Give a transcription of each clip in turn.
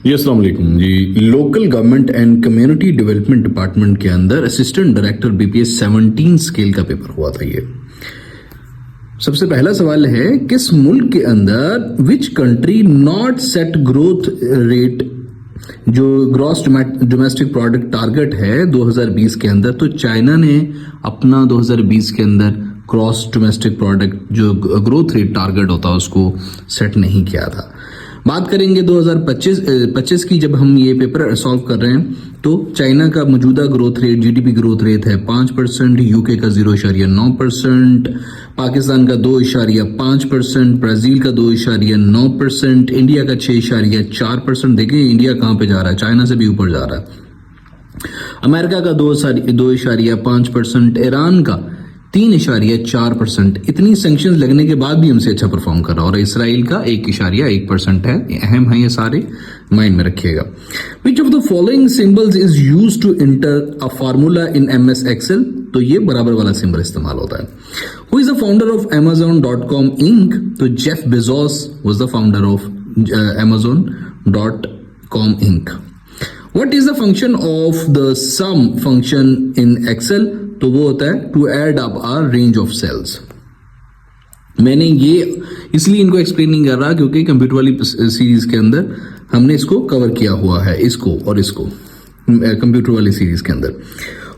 जी अस्सलाम वालेकुम जी। Local government and community development department के अंदर असिस्टेंट डायरेक्टर बीपीएस 17 स्केल का पेपर हुआ था। ये सबसे पहला सवाल है, किस मुल्क के अंदर which country not set growth rate जो ग्रॉस डोमेस्टिक प्रोडक्ट टारगेट है 2020 के अंदर, तो चाइना ने अपना 2020 के अंदर ग्रॉस डोमेस्टिक प्रोडक्ट जो ग्रोथ रेट टारगेट होता है उसको सेट नहीं किया था। बात करेंगे 2025 की, जब हम ये पेपर सॉल्व कर रहे हैं तो चाइना का मौजूदा growth rate GDP growth rate है 5%, यूके का 0.9%, पाकिस्तान का 2.5%, ब्राजील का 2.9%, इंडिया का 6.4%। देखिए इंडिया कहाँ पे जा रहा है, चाइना से भी ऊपर जा रहा है। अमेरिका का 2.5%, ईरान का 3.4%। इतनी सैंक्शंस लगने के बाद भी हमसे अच्छा परफॉर्म कर रहा है। और इसराइल का 1.1% है। अहम है ये सारे, माइंड में रखिएगा। Which of the following symbols is used to enter a formula in MS Excel? तो ये बराबर वाला सिंबल इस्तेमाल होता है। Who is the founder of Amazon.com Inc? तो Jeff Bezos was the founder of Amazon.com Inc. What is the function of the sum function in Excel? तो वो होता है to add up a range of cells. मैंने ये इसलिए इनको explain नहीं कर रहा क्योंकि कंप्यूटर वाली सीरीज के अंदर हमने इसको कवर किया हुआ है, इसको और इसको कंप्यूटर वाली सीरीज के अंदर।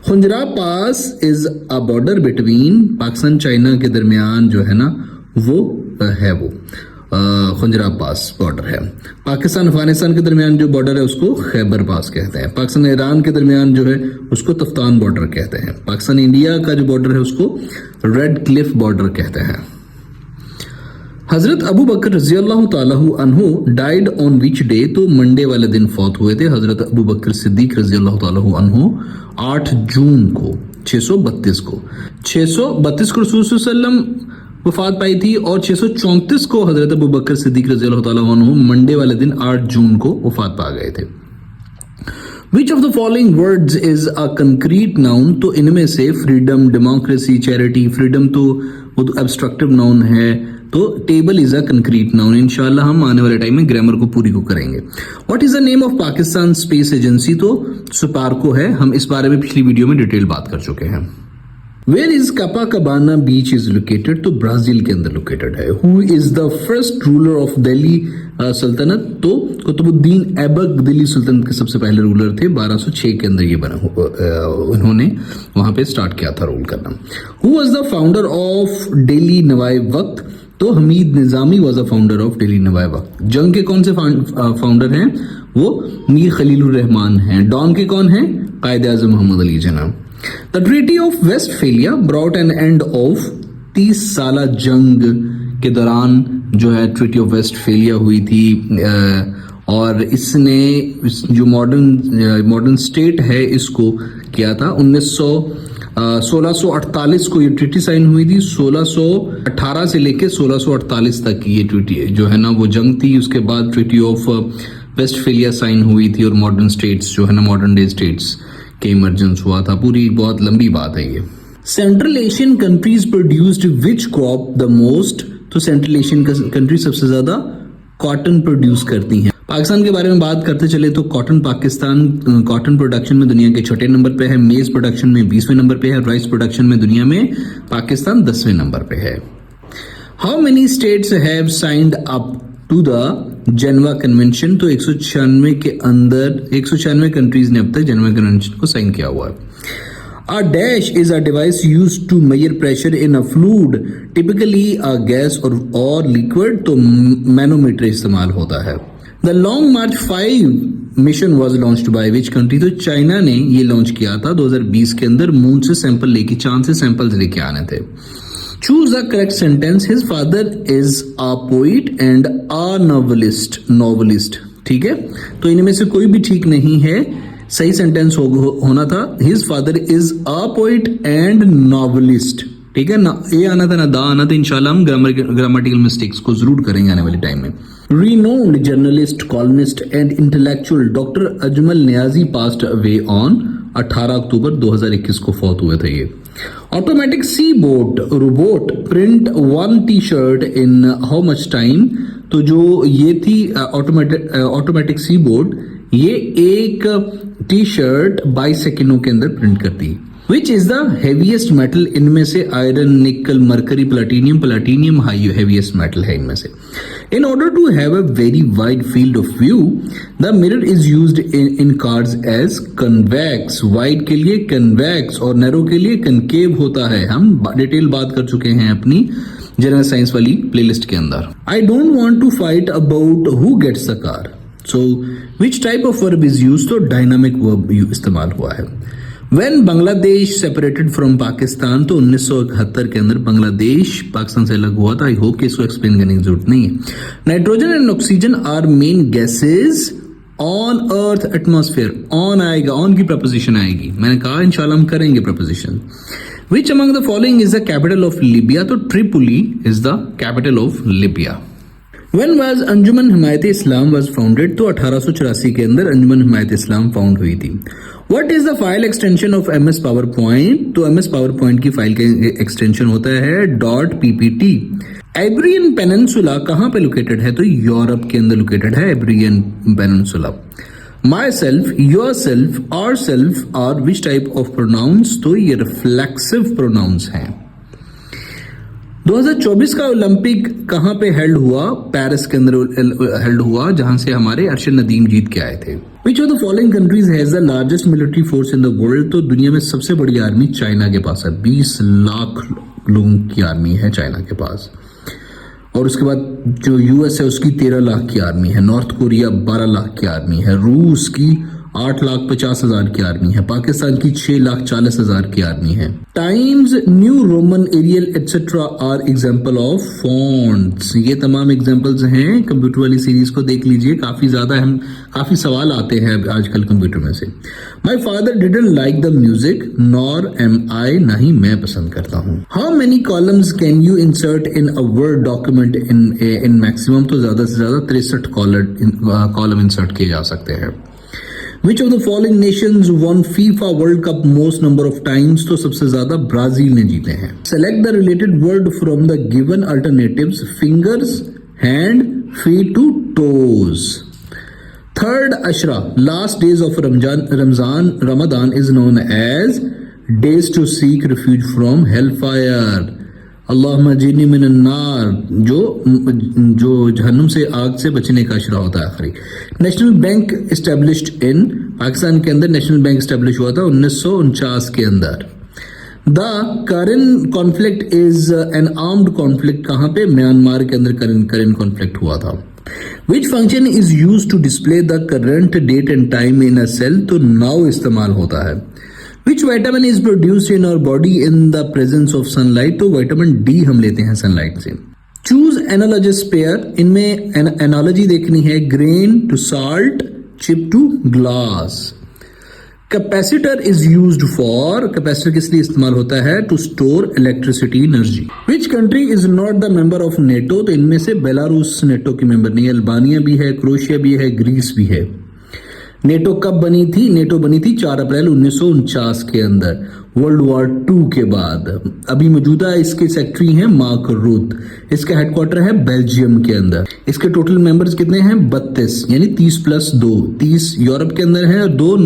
Khunjerab pass is a border between Pakistan China के दरमियान जो है ना वो है, वो खुंजरा पास बॉर्डर है। पाकिस्तान अफगानिस्तान के दरमियान जो बॉर्डर है उसको खैबर पास कहते हैं। पाकिस्तान ईरान के दरमियान जो है उसको तफ्तान बॉर्डर कहते हैं। पाकिस्तान इंडिया का जो बॉर्डर है उसको रेड क्लिफ बॉर्डर कहते हैं। हजरत अबू बकर रजी अल्लाह ताला अन्हु डाइड ऑन विच डे? तो मंडे वाले दिन फौत हुए थे हजरत अबू बकर सिद्दीक रजी अल्लाह ताला अन्हु 8 जून को 632 को 632 को रसूल सल्लल्लाहु अलैहि वसल्लम वफात पाई थी और 634 को हजरत अबू बकर सिद्दीक रज़ी अल्लाह ताला अन्हु मंडे वाले दिन 8 जून को वफात पा गए थे। विच of the following words is a concrete noun? तो इनमें से फ्रीडम, डेमोक्रेसी, चैरिटी। फ्रीडम तो वो तो एब्स्ट्रक्टिव नाउन है, तो table is a concrete noun. इंशाल्लाह हम आने वाले टाइम में ग्रामर को पूरी को करेंगे। What is the name of Pakistan space agency? तो सुपार्को है। हम इस बारे में पिछली वीडियो में डिटेल बात कर चुके हैं। Where is Copacabana beach is located? तो ब्राजील के अंदर लोकेटेड है। Who is the first ruler of Delhi सल्तनत? तो कुतुबुद्दीन ऐबक दिल्ली सल्तनत के सबसे पहले रूलर थे। 1206 के अंदर ये बना, उन्होंने वहां पे स्टार्ट किया था रूल करना। Who was the founder of Delhi Nawai Waqt? तो Hameed Nizami was the founder of Delhi Nawai Waqt. जंग के कौन से फाउंडर हैं? वो मीर खलीलुर रहमान हैं। डॉन के कौन हैं? कायदे आजम Mohammad Ali Jinnah. The Treaty of Westphalia brought an end of 30 साला जंग के दौरान जो है ट्रीटी ऑफ वेस्टफेलिया हुई थी, और इसने जो मॉडर्न स्टेट है इसको किया था 1648 को ये ट्रीटी साइन हुई थी। 1618 से लेके 1648 तक ये ट्रीटी जो है ना वो जंग थी। उसके बाद ट्रीटी ऑफ वेस्टफेलिया साइन हुई थी और मॉडर्न स्टेट्स जो है ना मॉडर्न डे स्टेट्स के इमर्जेंस हुआ था। पूरी बहुत लंबी बात है ये। Central Asian countries produced which crop the most? तो सेंट्रल एशियन कंट्री सबसे ज्यादा कॉटन प्रोड्यूस करती हैं। पाकिस्तान के बारे में बात करते चले तो पाकिस्तान कॉटन प्रोडक्शन में दुनिया के 6 नंबर पे है। मेज प्रोडक्शन में 20वें नंबर पे है। राइस प्रोडक्शन में दुनिया में पाकिस्तान 10वें नंबर पे है। How many states have signed up to the Geneva convention? तो 196 के अंदर 196 कंट्रीज ने अब तक जेनेवा कन्वेंशन को साइन किया हुआ है। A dash is a device used to measure pressure in a fluid, typically a gas or liquid, तो मैनोमीटर इस्तेमाल होता है। The Long March 5 mission was launched by which country? तो चाइना ने ये लॉन्च किया था 2020 के अंदर। मून से सैंपल लेके, चांद से सैंपल्स लेके आने थे। Choose the correct sentence. His father is a poet and a novelist. ठीक है, तो इनमें से कोई भी ठीक नहीं है। सही सेंटेंस होना था His father is a poet and novelist। ठीक है ना, ये आना था ना दा आना था। इंशाल्लाह हम ग्रामेटिकल मिस्टेक्स को जरूर करेंगे आने वाले टाइम में। Renowned journalist, columnist and intellectual Dr. Ajmal Niazi passed away on 18 अक्टूबर 2021 को फौत हुए थे ये। Automatic sea boat robot print one t-shirt in how much time? तो जो ये थी ऑटोमेटिक कीबोर्ड, ये एक टी शर्ट 22 सेकेंडों के अंदर प्रिंट करती। Which is the heaviest metal? इनमें से आयरन, निकल, mercury, platinum high heaviest metal है इनमें से। In order to have a very wide field of view, the mirror is used in cars as convex. Wide के लिए convex और narrow के लिए concave होता है। हम डिटेल बात कर चुके हैं अपनी जनरल साइंस वाली प्लेलिस्ट के अंदर। I don't want to fight about who gets the car. So, which type of verb is used? तो dynamic verb इस्तेमाल हुआ है। When Bangladesh separated from Pakistan, तो 1971 के अंदर बांग्लादेश पाकिस्तान से अलग हुआ था। आई होप कि इसको एक्सप्लेन करने की जरूरत नहीं है। Nitrogen and oxygen are main gases on earth atmosphere. On आएगा, ऑन की प्रपोजिशन आएगी, मैंने कहा इंशाल्लाह हम करेंगे preposition. Which among the following is the capital of Libya? तो Tripoli is the capital of Libya. When was Anjuman Himayat Islam was founded? तो 1884 के अंदर अंजुमन हिमायत इस्लाम फाउंड हुई थी। What is the file extension of MS PowerPoint? तो MS PowerPoint की file का extension होता है .ppt। Iberian Peninsula कहाँ पे लोकेटेड है? तो यूरोप के अंदर लोकेटेड है Iberian Peninsula। Myself, yourself, ourself are which type of pronouns? तो ये reflexive pronouns हैं। 2024 का ओलंपिक कहां पे हेल्ड हुआ? पेरिस के अंदर हेल्ड हुआ, जहां से हमारे अरशद नदीम जीत के आए थे। विच of the following countries has the largest military force in the world? तो दुनिया में सबसे बड़ी आर्मी चाइना के पास है। 20 लाख लोगों की आर्मी है चाइना के पास। और उसके बाद जो यूएस है उसकी 13 लाख की आर्मी है। नॉर्थ कोरिया 12 लाख की आर्मी है। रूस की 8,50,000 की आर्मी है। पाकिस्तान की 6,40,000 की आर्मी है। Times New Roman Arial etcetera are example of fonts. ये तमाम एग्जाम्पल्स हैं। कंप्यूटर वाली सीरीज को देख लीजिए, काफी सवाल आते हैं आजकल कंप्यूटर में से। My father didn't like the music nor am I, ना ही मैं पसंद करता हूँ। How many columns can you insert in a word document in maximum? तो ज्यादा से ज्यादा 63 कॉलम इंसर्ट किए जा सकते हैं। Which of the following nations won FIFA World Cup most number of times? तो सबसे ज्यादा ब्राजील ने जीते हैं। Select the related word from the given alternatives: fingers, hand, feet to toes. Third Ashra, last days of Ramadan is known as days to seek refuge from hellfire. अल्लाहुम्मा जिन्नी मिनन नार, जो जहन्नुम से आग से बचने का अशरा होता है आखिरी। National bank established in Pakistan के अंदर नेशनल बैंक एस्टेब्लिश हुआ था 1949 के अंदर। The current conflict is an armed conflict. कहाँ पे? म्यांमार के अंदर करेंट कॉन्फ्लिक्ट हुआ था। Which function is use to display the current date and time in a cell? तो नाउ इस्तेमाल होता है। Which vitamin is produced in our body in the presence of sunlight? तो विटामिन डी हम लेते हैं सनलाइट से। Choose analogous pair, इनमें एनालॉजी देखनी है। Grain to salt, chip to glass. Capacitor is used for, capacitor किस लिए इस्तेमाल होता है? To store electricity energy. Which country is not the member of NATO? तो इनमें से बेलारूस नेटो की मेंबर नहीं है। अल्बानिया भी है, क्रोएशिया भी है, ग्रीस भी है। नेटो कब बनी थी? नेटो बनी थी 4 अप्रैल 1949 के अंदर, वर्ल्ड वॉर 2 के बाद। अभी मौजूदा इसके सेक्रेटरी हैं मार्क रूट। इसका हेडक्वार्टर है बेल्जियम के अंदर। इसके टोटल मेंबर्स कितने हैं? 32, यानी 30+2। 30 यूरोप के अंदर है और 2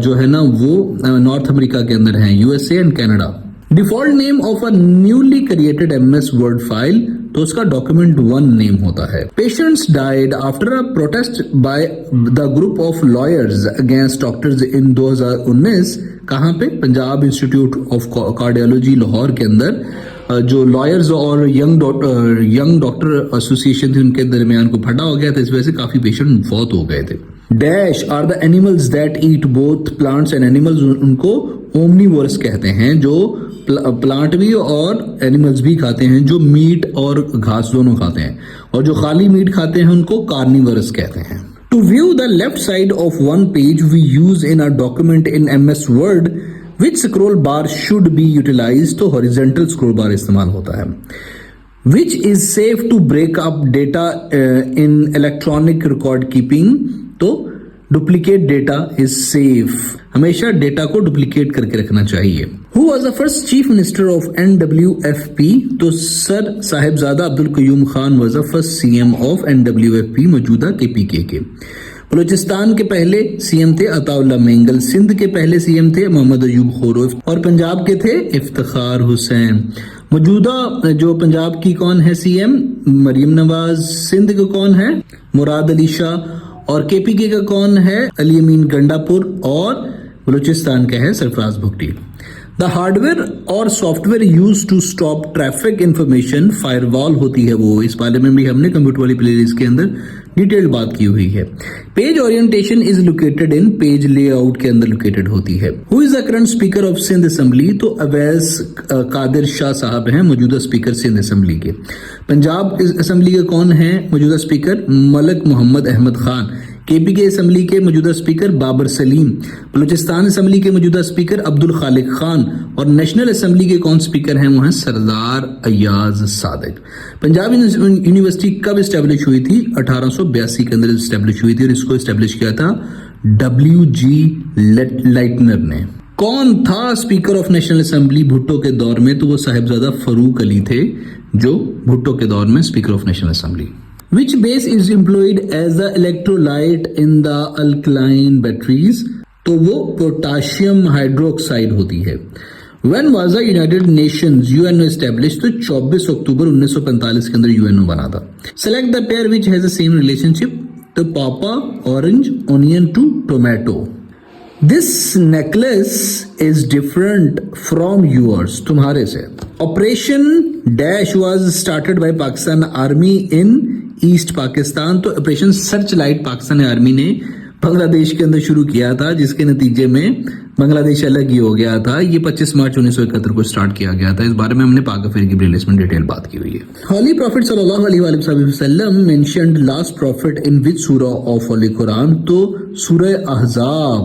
जो है ना वो नॉर्थ अमेरिका के अंदर हैं, USA and Canada. Default name of a newly created MS word file? तो उसका document1 नेम होता है। Patients died after a protest by the group of lawyers against doctors इन 2019। कहाँ पे? Punjab institute of cardiology Lahore के अंदर जो लॉयर्स और यंग डॉक्टर एसोसिएशन थी उनके दरमियान को फटा हो गया था। इस वजह से काफी पेशेंट फौत हो गए थे। Dash are the animals that eat both plants and animals? उनको ओमनीवोरस कहते हैं, जो प्लांट भी और एनिमल्स भी खाते हैं, जो मीट और घास दोनों खाते हैं। और जो खाली मीट खाते हैं उनको कार्निवरस कहते हैं। To view the left side of one page we use in a document in MS Word, which scroll bar should be utilize? तो हॉरिजॉन्टल स्क्रॉल बार इस्तेमाल होता है। Which is safe to break up data in electronic record keeping? तो duplicate data is safe, हमेशा data को duplicate करके रखना चाहिए। Who was the first chief minister of NWFP? तो sir Sahibzada Abdul Qayyum Khan was the first CM of NWFP, मौजूदा KPK के। बलूचिस्तान के पहले CM थे अताउल्ला मेंगल, सिंध के पहले CM थे मोहम्मद अयूब खोरो और पंजाब के थे इफ्तिखार हुसैन। मौजूदा जो पंजाब की कौन है CM? मरियम नवाज। सिंध का कौन है? मुराद अली शाह। और KPK का कौन है? अली अमीन गंडापुर। और बलूचिस्तान का है सरफराज भुट्टी। द हार्डवेयर और software use to stop traffic information, firewall होती है वो, इस बारे में भी हमने कंप्यूटर वाली प्लेलिस्ट के अंदर डिटेल्ड बात की हुई है। Page orientation is located in, page layout के अंदर लोकेटेड होती है। Who is the current speaker of Sindh assembly? तो अवैस कादिर शाह साहब हैं मौजूदा स्पीकर सिंध असेंबली के। पंजाब असेंबली के कौन है मौजूदा speaker? Malak Mohammad Ahmad Khan. KPK assembly के मौजूदा स्पीकर बाबर सलीम। बलूचिस्तान असेंबली के मौजूदा स्पीकर अब्दुल खालिक खान। और नेशनल असेंबली के कौन स्पीकर हैं? वो हैं सरदार अयाज सादिक। पंजाब यूनिवर्सिटी कब इस्टेब्लिश हुई थी? 1882 के अंदर इस्टेब्लिश हुई थी और इसको इस्टेब्लिश किया था WG लाइटनर ने। कौन था speaker of national assembly Bhutto के दौर में? तो वो साहिबजादा फरूक अली थे जो भुट्टो के दौर में speaker of national assembly. Which base is employed as the electrolyte in the alkaline batteries? तो वो पोटाशियम हाइड्रोक्साइड होती है। When was the United Nations UNO established? तो 24 अक्टूबर 1945 के अंदर UNO बना था। Select the pair which has the same relationship. तो papaya orange onion to tomato. This necklace is different from yours, तुम्हारे से। Operation Dash was started by Pakistan Army in east Pakistan. तो operation search light Pakistan army ने बांग्लादेश के अंदर शुरू किया था, जिसके नतीजे में बांग्लादेश अलग ही हो गया था। ये 25 मार्च 1971 को स्टार्ट किया गया था। इस बारे में हमने पाक अफेयर की प्लेलिस्ट में डिटेल बात की हुई है। होली प्रॉफिट सल्लल्लाहु अलैहि वसल्लम मेंशन्ड लास्ट प्रॉफिट इन विच सूरा ऑफ होली कुरान? तो सूरह अहज़ाब,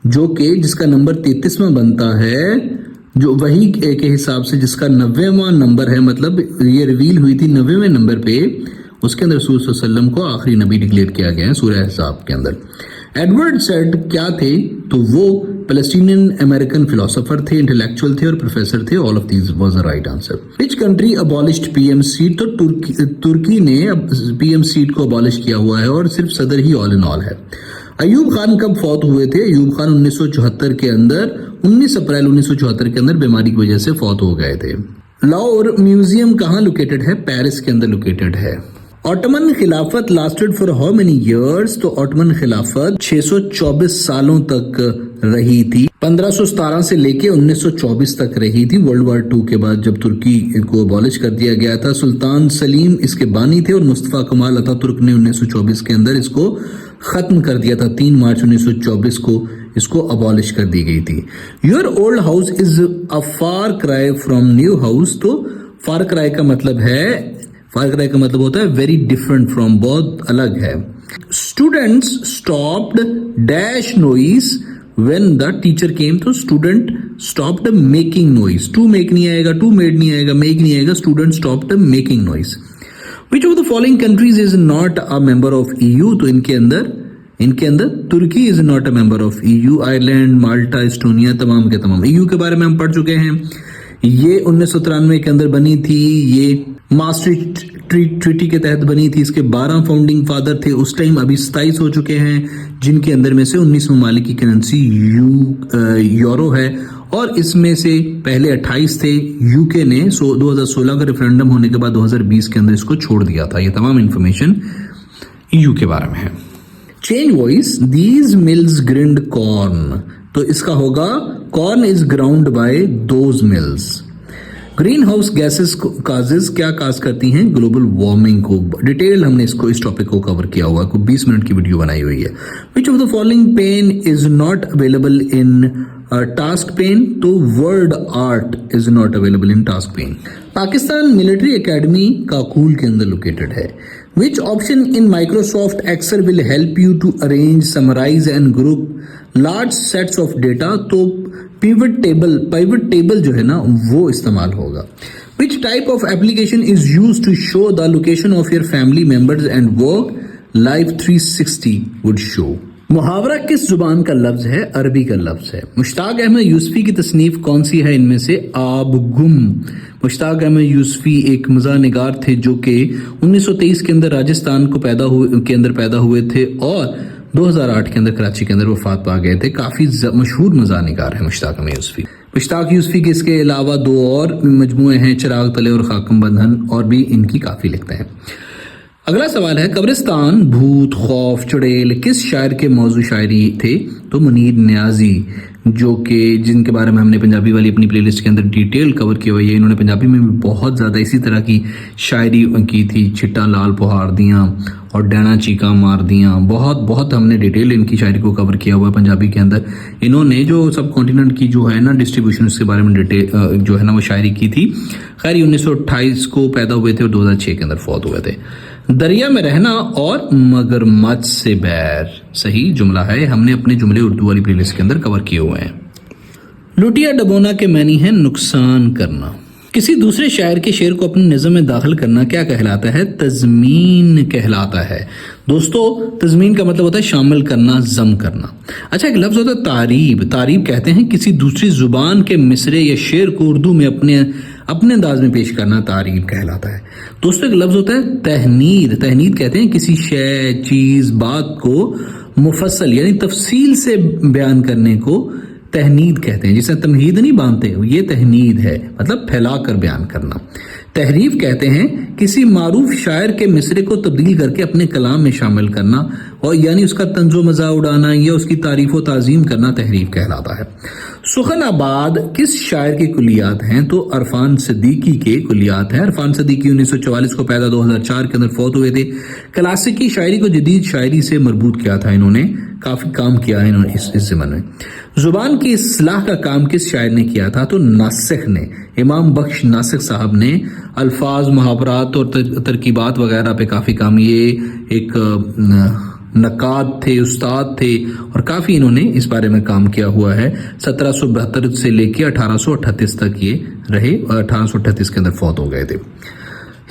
जो कि जिसका नंबर 33वां बनता है, जो वही के हिसाब से जिसका 90वां नंबर है, मतलब ये रिवील हुई थी 90वें नंबर पे, उसके अंदर रसूल सल्लल्लाहु अलैहि वसल्लम को आखिरी नबी डिक्लेयर किया गया है सूरह अहज़ाब के अंदर। एडवर्ड सैड क्या थे? तो वो पैलेस्टीनियन अमेरिकन फिलोसोफर थे, इंटेलेक्चुअल थे और प्रोफेसर थे। All of these was the right answer. Which country abolished PM seat? तो तुर्की ने PM सीट को अबॉलिश किया हुआ है और सिर्फ सदर ही ऑल इन ऑल है। अयूब खान कब फौत हुए थे? अयूब खान 1974 के अंदर, 19 अप्रैल 1974 के अंदर बीमारी की वजह से फौत हो गए थे। लाहौर म्यूजियम कहाँ लोकेटेड है? पेरिस के अंदर लोकेटेड है। ऑटोमन खिलाफत lasted for how many years? तो ऑटोमन खिलाफत 624 सालों तक रही थी। 1517 से लेके 1924 तक रही थी। वर्ल्ड वॉर 2 के बाद जब तुर्की को अबॉलिश कर दिया गया था, सुल्तान सलीम इसके बानी थे और मुस्तफा कमाल अतातुर्क ने 1924 के अंदर इसको खत्म कर दिया था। 3 मार्च 1924 को इसको अबॉलिश कर दी गई थी। Your old house is a far cry from new house? तो फार क्राई का मतलब है, फार क्राई का मतलब होता है वेरी डिफरेंट फ्रॉम, बहुत अलग है। Students stopped dash noise when the teacher came? तो student stopped making noise. To make नहीं आएगा, टू मेड नहीं आएगा, मेक नहीं आएगा, student stopped making noise. Which of the following countries is not a member of EU? तो इनके अंदर तुर्की is not a member of EU, Ireland, Malta, Estonia, तमाम के तमाम। EU के बारे में हम पढ़ चुके हैं। ये 1993 के अंदर बनी थी। ये मास्ट्रिक्ट ट्रीटी के तहत बनी थी। इसके 12 फाउंडिंग फादर थे उस टाइम, अभी 27 हो चुके हैं, जिनके अंदर में से 19 ममालिक की करेंसी यूरो है और इसमें से पहले 28 थे। UK ने 2016 का रेफरेंडम होने के बाद 2020 के अंदर इसको छोड़ दिया था। ये तमाम इंफॉर्मेशन EU के बारे में है। Change voice, these mills grind corn? तो इसका होगा corn is ground by those mills. Green house gases causes क्या काज करती हैं? ग्लोबल वार्मिंग को। डिटेल हमने इस टॉपिक को कवर किया हुआ, को 20 मिनट की वीडियो बनाई हुई है। Which of the following pane is not available in task pane? तो word art is not available in task pane. Pakistan military academy Kakul के अंदर लोकेटेड है। Which option in Microsoft Excel will help you to arrange, summarize and group large sets of data? तो pivot table जो है ना वो इस्तेमाल होगा। Which type of application is used to show the location of your family members and work? Live 360 would show. मुहावरा किस जुबान का लफ्ज है? अरबी का लफ्ज है। मुश्ताक अहमद यूसुफी की तसनीफ कौन सी है इनमें से? आब गुम। मुश्ताक अहमद यूसुफी एक मज़ाह निगार थे जो कि 1923 के अंदर राजस्थान को पैदा हुए थे और 2008 के अंदर कराची के अंदर वफात पा गए थे। काफ़ी मशहूर मज़ाह निगार है मुश्ताक अहमद यूसुफी। मुश्ताक यूसुफी के इसके अलावा 2 और मजमूए हैं, चिराग तले और खाकम बंधन, और भी इनकी काफ़ी लिखते हैं। अगला सवाल है, कब्रिस्तान, भूत, खौफ, चुड़ैल किस शायर के मौजू शायरी थे? तो मुनीर नियाजी, जो कि जिनके बारे में हमने पंजाबी वाली अपनी प्लेलिस्ट के अंदर डिटेल कवर किया हुआ है। इन्होंने पंजाबी में भी बहुत ज़्यादा इसी तरह की शायरी की थी। छिट्टा लाल पुहार दियाँ और डैना चीका मार दियाँ, बहुत हमने डिटेल इनकी शायरी को कवर किया हुआ है पंजाबी के अंदर। इन्होंने जो सब कॉन्टिनेंट की जो है ना डिस्ट्रीब्यूशन, उसके बारे में डिटेल जो है ना वो शायरी की थी। खैर 1928 को पैदा हुए थे और 2006 के अंदर फौत हुए थे। दरिया में रहना और मगरमच्छ से बैर सही जुमला है। हमने अपने जुमले उर्दू वाली प्लेलिस्ट के अंदर कवर किए हुए हैं। लुटिया डबोना के मैनी है नुकसान करना। किसी दूसरे शायर के शेर को अपने निज़्म में दाखिल करना क्या कहलाता है? तज़मीन कहलाता है। दोस्तों, तज़मीन का मतलब होता है शामिल करना, जम करना। अच्छा, एक लफ्ज़ होता है तारीब। तारीब कहते हैं किसी दूसरी जुबान के मिसरे या शेर को उर्दू में अपने अंदाज में पेश करना तारीब कहलाता है। दोस्तों, एक लफ्ज़ होता है तहनीद। तहनीद कहते हैं किसी शय, चीज़, बात को मुफस्सल यानी तफसील से बयान करने को तहनीद कहते हैं। जिसे तमहीद नहीं बांधते, ये तहनीद है, मतलब फैलाकर बयान करना। तहरीफ कहते हैं किसी मारूफ शायर के मिसरे को तब्दील करके अपने कलाम में शामिल करना, और यानी उसका तंजो मजा उड़ाना या उसकी तारीफ व ताज़ीम करना तहरीफ कहलाता है। सुखनाबाद किस शायर की कुलियात हैं? तो अरफान सिद्दीकी के कुलियात हैं। अरफान सिद्दीकी 1944 को पैदा, 2004 के अंदर फौत हुए थे। क्लासिकी शायरी को जदीद शायरी से मरबूत किया था इन्होंने, काफ़ी काम किया है इन्होंने इस ज़माने में। जुबान की इस्लाह का काम किस शायर ने किया था? तो नासिख ने, इमाम बख्श नासिख साहब ने अल्फाज, मुहावरात और तरकीबात वगैरह पे काफ़ी काम, ये एक नकाद थे, उस्ताद थे, और काफ़ी इन्होंने इस बारे में काम किया हुआ है। 1772 से लेकर 1838 तक ये रहे और 1838 के अंदर फौत हो गए थे।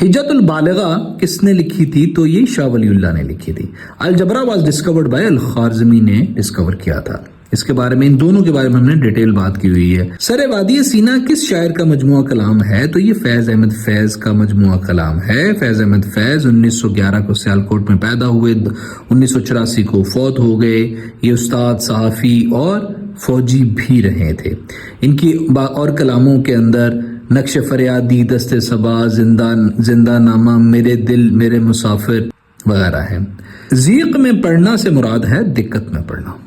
हिज्जतुल बालिगा किसने लिखी थी? तो ये शाह वलीउल्लाह ने लिखी थी। अलजबरा वाज डिस्कवर्ड बाय अल खारज़मी ने डिस्कवर किया था। इसके बारे में, इन दोनों के बारे में हमने डिटेल बात की हुई है। सरे वादी सीना किस शायर का मजमुआ कलाम है? तो ये फैज अहमद फैज का मजमुआ कलाम है। फैज अहमद फैज 1911 को सियालकोट में पैदा हुए, 1984 को फौत हो गए। ये उस्ताद, सहाफ़ी और फौजी भी रहे थे। इनकी और कलामों के अंदर नक्श फरियादी, दस्ते सबा, जिंदा नामा, मेरे दिल, मेरे मुसाफिर वगैरह है। ज़ीक़ में पढ़ना से मुराद है दिक्कत में पढ़ना।